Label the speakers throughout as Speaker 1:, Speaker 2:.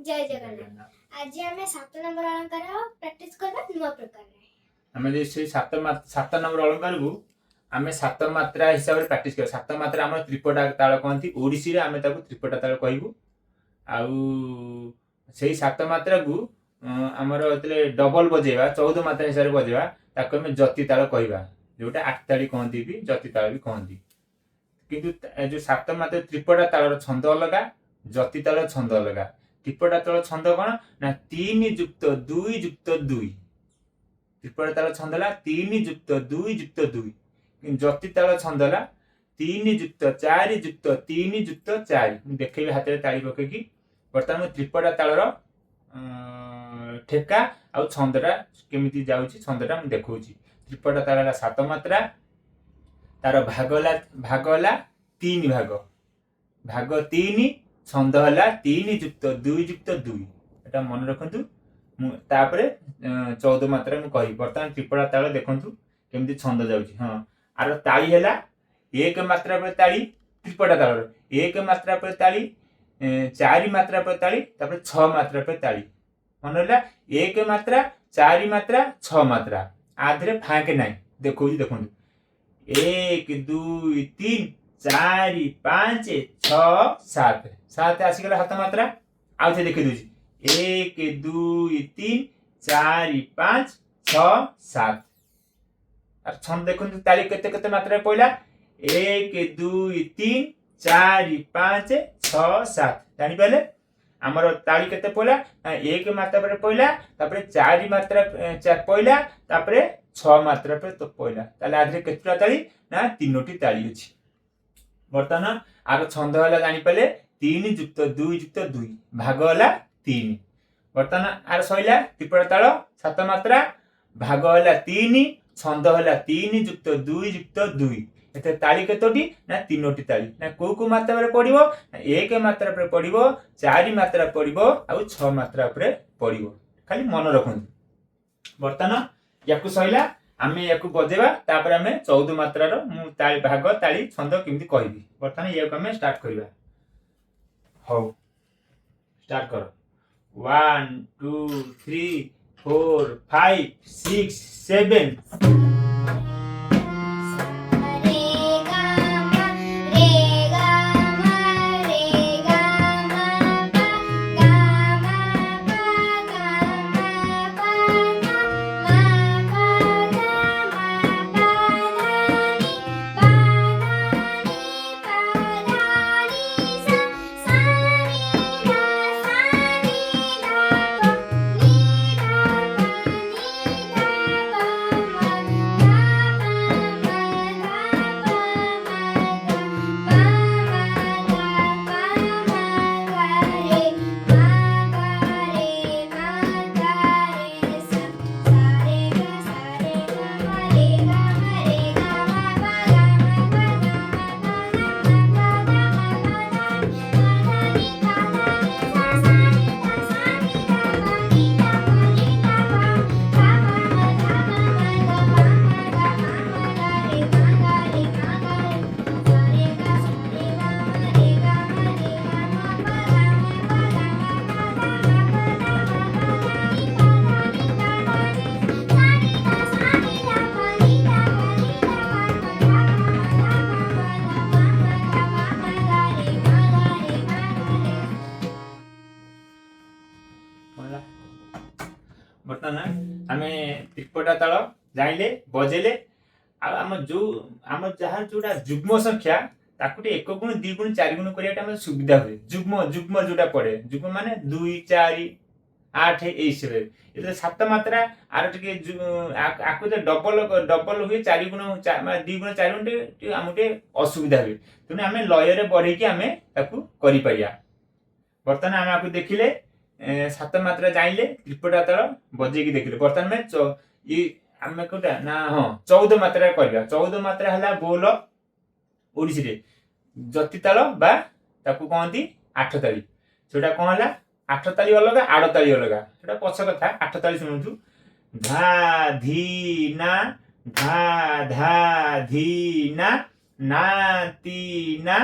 Speaker 1: जय जगन्नाथ। आज आम 7 नंबर अलंकार प्रैक्टिस करबा नुवा प्रकार रे
Speaker 2: आमे जे से 7 नंबर अलंकार को आमे 7 मात्रा हिसाब रे प्रैक्टिस कर 7 मात्रा हम त्रिपटा ताल कहंती ओडिसी रे आमे ताको त्रिपटा ताल कहबू आउ सेही 7 मात्रा को हमर एतले डबल बजेबा 14 मात्रा हिसाब रे बजेबा ताको हम जति ताल कहबा जोटा 8 ताली कहंती भी जति ताल भी कहंती किंतु जो 7 मात्रा त्रिपटा ताल छंद अलगा जति ताल छंद अलगा त्रिपटा ताल छंद कोन ना 3 युक्त 2 युक्त 2 त्रिपटा ताल छंद ला 3 युक्त 2 युक्त 2 जति ताल छंद ला 3 युक्त 4 युक्त 3 युक्त 4 देखैबे हाथे ताली पके की वर्तमान त्रिपटा ताल रो ठेका आ छंदटा केमिति जाउची छंदटा हम देखौची त्रिपटा ताल ला 7 मात्रा तार भाग होला 3 भाग 3 छंद होला 3 युक्त 2 युक्त 2 एटा मन रखंतु तापरे 14 मात्रा मु कहि वर्तमान त्रिपटा ताल देखंतु केमिति छंद जाउची हां आरो ताली हैला 1 मात्रा पर ताली त्रिपटा ताल 1 मात्रा पर ताली 4 मात्रा पर ताली तापर 6 मात्रा पर ताली मन होला 1 मात्रा 4 मात्रा 6 मात्रा आधरे फाके नाही देखौची देखंतु 1 2 3 4 5 6 7 7 आसी गला हाथ मात्रा आउ थे देखि दोची 1 2 3 4 5 6 7 আর ছন্দ দেখুন তালি কেতে কেতে মাত্রা পয়লা 1 2 3 4 5 6 7 জানি পালে আমার তালি কেতে পয়লা 1 মাত্রা পরে পয়লা তারপরে 4 মাত্রা পয়লা তারপরে 6 মাত্রা পরে তো পয়লা তাহলে আধরে কেতটা তালি না তিনটি তালি আছে বর্তমান আর ছন্দ হলা জানি পালে 3 যুক্ত 2 যুক্ত 2 ভাগ হলা 3 বর্তমান আর সইলা ত্রিপটা তাল 7 মাত্রা ভাগ হলা 3 छंद हला 3 युक्त 2 युक्त 2 एते ताली केतोटी ना तीनोटी ताली ना को मात्रा पर पडिबो ना 1 मात्रा पर पडिबो 4 मात्रा पडिबो आ 6 मात्रा पर पडिबो खाली मन रखुन बर्तमान याकु सइला आमे याकु बजेबा तापर आमे 14 मात्रा रो मु ताली भाग ताली छंद केमति कहिबी बर्तमान याकु आमे स्टार्ट करबा हो स्टार्ट करो 1 2 3 4 5 6 7 बर्तमान आमे त्रिपटा ताल जाइले बजेले आम जहाँ जोटा जुग्म संख्या ताकुटे 1 गुण 2 गुण 4 गुण करियाटा हम सुविधा हुए जुग्म जोटा पड़े जुग्म माने 2 4 8 ए से ये 7 मात्रा आर टिके आकु जे डबल हुए 4 गुण माने 2 गुण 4 गुण हमटे असुविधा हुए तने आमे लय रे बढ़े कि आमे ताकू करि परिया बर्तमान आमे आकु देखिले 7 मात्रा जाइले त्रिपटा ताल बजे की देखिले बर्तमान में ये आमे कोटा ना हां 14 मात्रा कहबा 14 मात्रा हला बोल ओडिसी रे जति ताल बा ताकू कहंती 8 ताली सेटा कोन हला 8 ताली अलगा 8 ताली अलगा सेटा पछ कथा 8 ताली सुनछु धा धी ना धा धा धी ना ना ती ना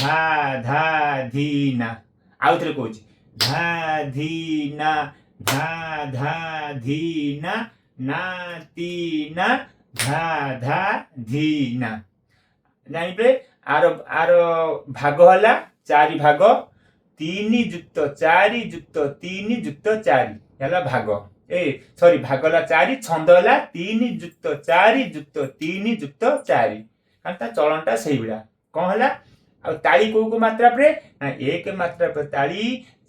Speaker 2: धा धा धी ना आउथरे कहूची धा धी ना धा धा धी ना ना ती ना धा धा धी ना ଜାଣିବେ ଆର ଭାଗ ହେଲା 4 ଭାଗ 3 ଯୁକ୍ତ 4 ଯୁକ୍ତ 3 ଯୁକ୍ତ 4 ହେଲା ଭାଗ ସରି ଭାଗ ହେଲା 4 ଛନ୍ଦ ହେଲା 3 ଯୁକ୍ତ 4 ଯୁକ୍ତ 3 ଯୁକ୍ତ 4 କାରଣ ତା ଚଳନଟା ସେଇଭଳିଆ କଣ ହେଲା ଆଉ ତାଳି କୋଉ ମାତ୍ରା ପରେ ନା 1 ମାତ୍ରା ପରେ ତାଳି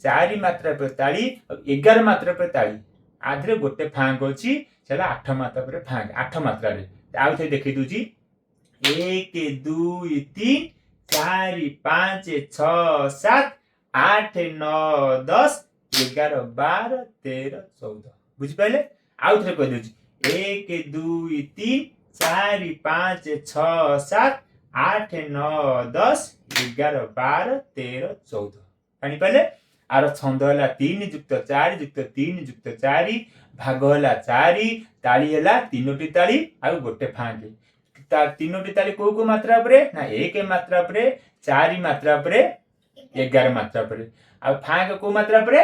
Speaker 2: 4 ମାତ୍ରା ପରେ ତାଳି ଆଉ 11 ମାତ୍ରା ପରେ ତାଳି ଆଧରେ ଗୋଟେ ଫାଙ୍କ ଅଛି ସେଟା 8 ମାତ୍ରା ପରେ ଫାଙ୍କ 8 ମାତ୍ରାରେ ଆଉ ଥରେ ଦେଖେଇ ଦଉଛି 1 2 3 4 5 6 7 8 9 10 11 12 13 14 ବୁଝିପାରିଲେ ଆଉ ଥରେ କହିଦଉଛି 1 2 3 4 5 6 7 8 9 10 11 12 13 14 ଜାଣିପାରିଲେ ଆର ଛନ୍ଦ ହେଲା 3 ଯୁକ୍ତ 4 ଯୁକ୍ତ 3 ଯୁକ୍ତ 4 ଭାଗ ହେଲା 4 ତାଳି ହେଲା 3ଟି ତାଳି ଆଉ ଗୋଟେ ଫାଙ୍କ 3ଟି ତାଳି କୋଉ ମାତ୍ରା ଉପରେ ନା 1 ମାତ୍ରା ଉପରେ 4 ମାତ୍ରା ଉପରେ 11 ମାତ୍ରା ଉପରେ ଆଉ ଫାଙ୍କ କୋଉ ମାତ୍ରା ଉପରେ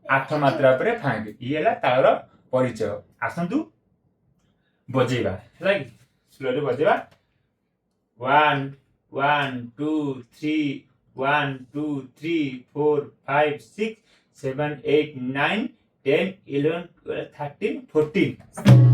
Speaker 2: 8 ମାତ୍ରା ଉପରେ ଫାଙ୍କ ଇଏ ହେଲା ତାଳର ପରିଚୟ ଆସନ୍ତୁ ବଜେଇବା ହେଲା କି ସ୍ଲୋରେ ବଜେଇବା 1 1 2 3 1 2 3 4 5 6 7 8 9 10 11 12 13 14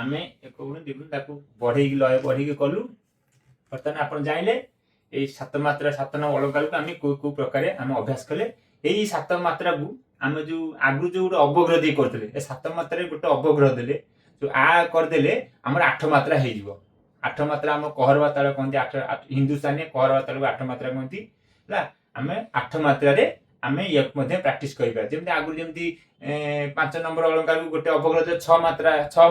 Speaker 2: ଆମେ ଏକ ଗୁଣ ଦି ଗୁଣ ତାକୁ ବଢେଇକି ଲୟ ବଢେଇକି କଲୁ ବର୍ତ୍ତମାନ ଆପଣ ଜାଣିଲେ ଏଇ 7 ମାତ୍ରା 7 ନଂ ଅଳଙ୍କାରକୁ ଆମେ କୋଉ ପ୍ରକାରେ ଆମେ ଅଭ୍ୟାସ କଲେ ଏଇ 7 ମାତ୍ରାକୁ ଆମେ ଯୋଉ ଆଗରୁ ଯୋଉ ଗୋଟେ ଅବଗ୍ରହ ଦେଇ କରିଥିଲେ ଏ 7 ମାତ୍ରାରେ ଗୋଟେ ଅବଗ୍ରହ ଦେଲେ ଯୋଉ ଆ କରିଦେଲେ ଆମର 8 ମାତ୍ରା ହେଇଯିବ 8 ମାତ୍ରା ଆମ କହରବା ତାଳ କହନ୍ତି 8 ହିନ୍ଦୁସ୍ତାନୀ କହରବା ତାଳକୁ 8 ମାତ୍ରା କହନ୍ତି ହେଲା ଆମେ 8 ମାତ୍ରାରେ ଆମେ ୟାକୁ ମଧ୍ୟ ପ୍ରାକ୍ଟିସ କରିବା ଯେମିତି ଆଗରୁ ଯେମିତି 5 ନମ୍ବର ଅଳଙ୍କାରକୁ ଗୋଟେ ଅବଗ୍ରହ 6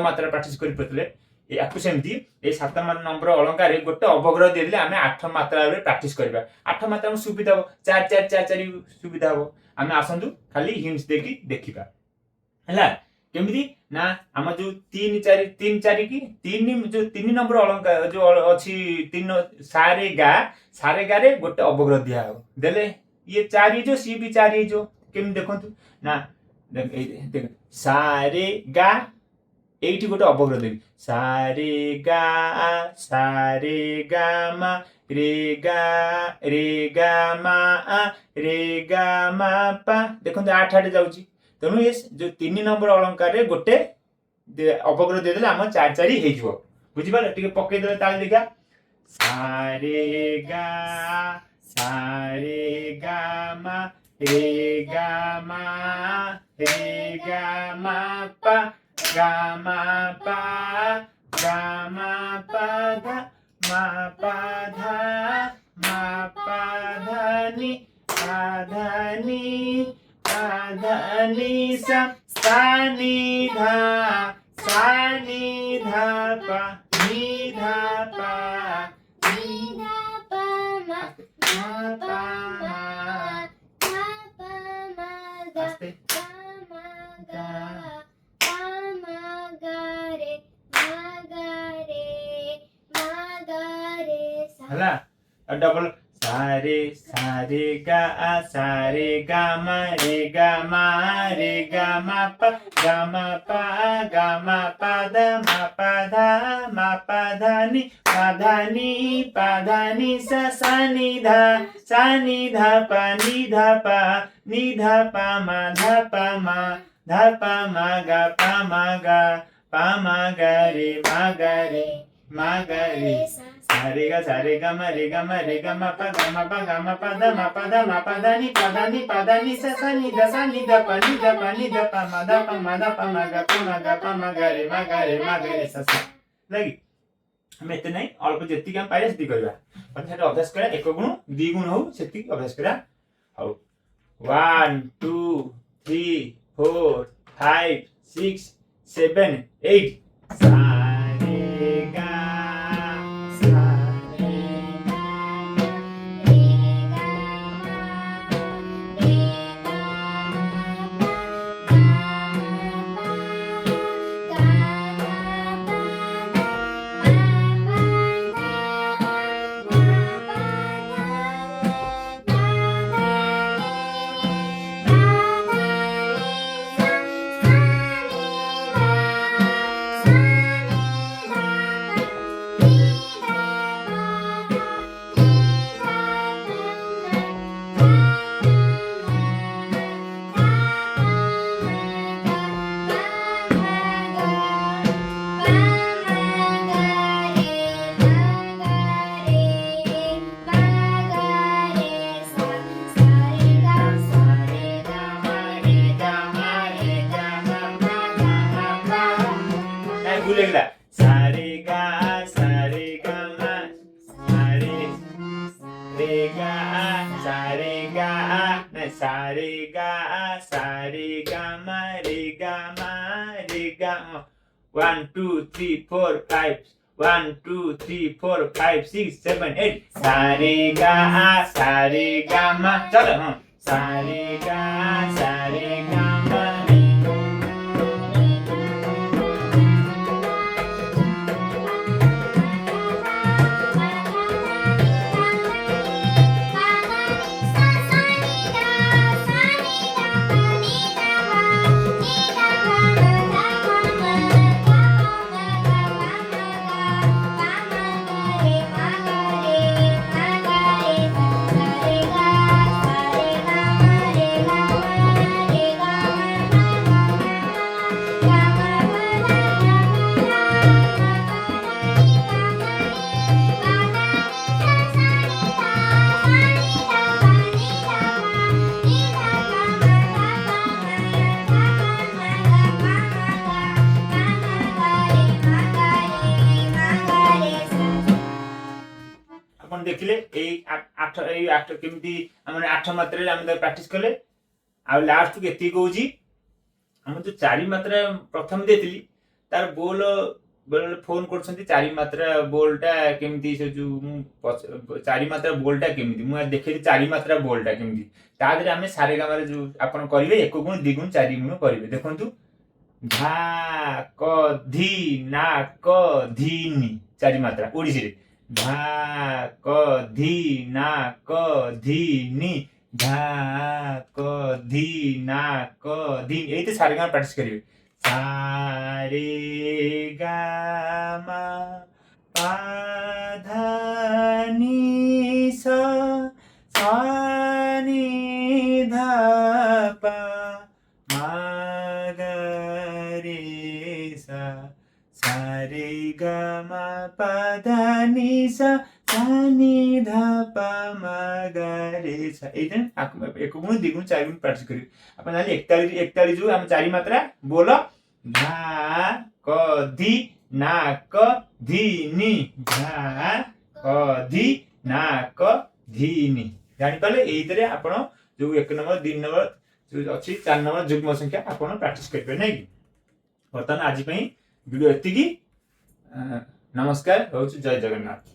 Speaker 2: ମାତ୍ରା ପ୍ରାକ୍ଟିସ କରିପାରୁଥିଲେ ୟାକୁ ସେମିତି ଏଇ 7 ନମ୍ବର ଅଳଙ୍କାରରେ ଗୋଟେ ଅବଗ୍ରହ ଦେଇଦେଲେ ଆମେ 8 ମାତ୍ରାରେ ପ୍ରାକ୍ଟିସ କରିବା 8 ମାତ୍ରା ଆମକୁ ସୁବିଧା ହବ 4 4 4 4 ସୁବିଧା ହବ ଆମେ ଆସନ୍ତୁ ଖାଲି ହିଣ୍ଟସ ଦେଇକି ଦେଖିବା ହେଲା କେମିତି ନା ଆମ ଯୋଉ 3 4 3 4 କି 3 ଯୋଉ 3 ନମ୍ବର ଅଳଙ୍କାର ଯୋଉ ଅଛି 3 ସାରେ ଗା ରେ ଗୋଟେ ଅବଗ୍ରହ ଦିଆ ହବ ଦେଲେ ये 4 जो सी भी 4 जो केम देखंतु ना देख सारे गा एठी गोटे अवग्रह देबी सारे गा मा रे गा मा पा देखंतु 8 8 जाउची तेणु ये जो 3 नंबर अलंकार रे गोटे अवग्रह दे देले हम 4 4 हे जिवो बुझि पाले टिके पके देले ताले देखा सारे गा मा रे गा मा पा गा मा पा गा मा पा धा मा पा धा नी सा नी धा पा नी धा पा पा मा आस्ते हला डबल सारे सारे गा मा रे गा मा पा द मा पा धा नि पा धा नि सा नि धा पा नि धा पा मा धा पा मा गा पा मा गा रे मा गा रे सारे गा मा रे गा मा पा दा मा पा दा नि पा दा नि सा नि धा पा मा धा पा मा गा पा मा गा रे सा लगी हम एते नहीं अल्प जेतिक हम पाइले सेति करबा मतलब सेटा अभ्यास करा एक गुण दि गुण हो सेति अभ्यास करा हो 1 2 3 4 5 6 7 8 सारे गा भूलेगा सारे गा मा सारे गा मा रे गा 1 2 3 4 5 1 2 3 4 5 6 7 8 सारे गा मा चलो हाँ सारे गा मा देखिले आठ केमती आठ मात्रा आम प्राक्ट कले आ लास्ट को एति कहूँ आम जो चारि मात्रा प्रथम देती तार बोल बेले फोन कर चारि मात्रा बोलटा केमती से जो चारि मात्रा बोलटा केमती मुझे देखे चारि मात्रा बोलटा केमती तादरे आम सारे गाँव जो आपन करेंगे एक गुण दि गुण चारि गुण करेंगे देखु धा क धी ना क धी नि चारि मात्रा ओडिसी धा क धी ना क धी नि धा क धी ना क धी ये सारे गाँव प्रैक्टिस करेंगे सारे गा मा पा धा नि सा नि धा पा मा गा रे सा सारे गा मा पा धा नि सा नि धा पा मा गा रे सा एक गुण दि गुण चारि गुण प्रैक्टिस करेंगे अपन एकताली जो हम चारि मात्रा बोल धा क धी ना क धी नि धा क धी ना क धी नि जानि पाले एइतरे आपण जो 1 नंबर 2 नंबर जो अछि 4 नंबर युग्म संख्या आपण प्रैक्टिस करिबे नै कि वर्तमान आज पई वीडियो एतिकी नमस्कार होछु जय जगन्नाथ।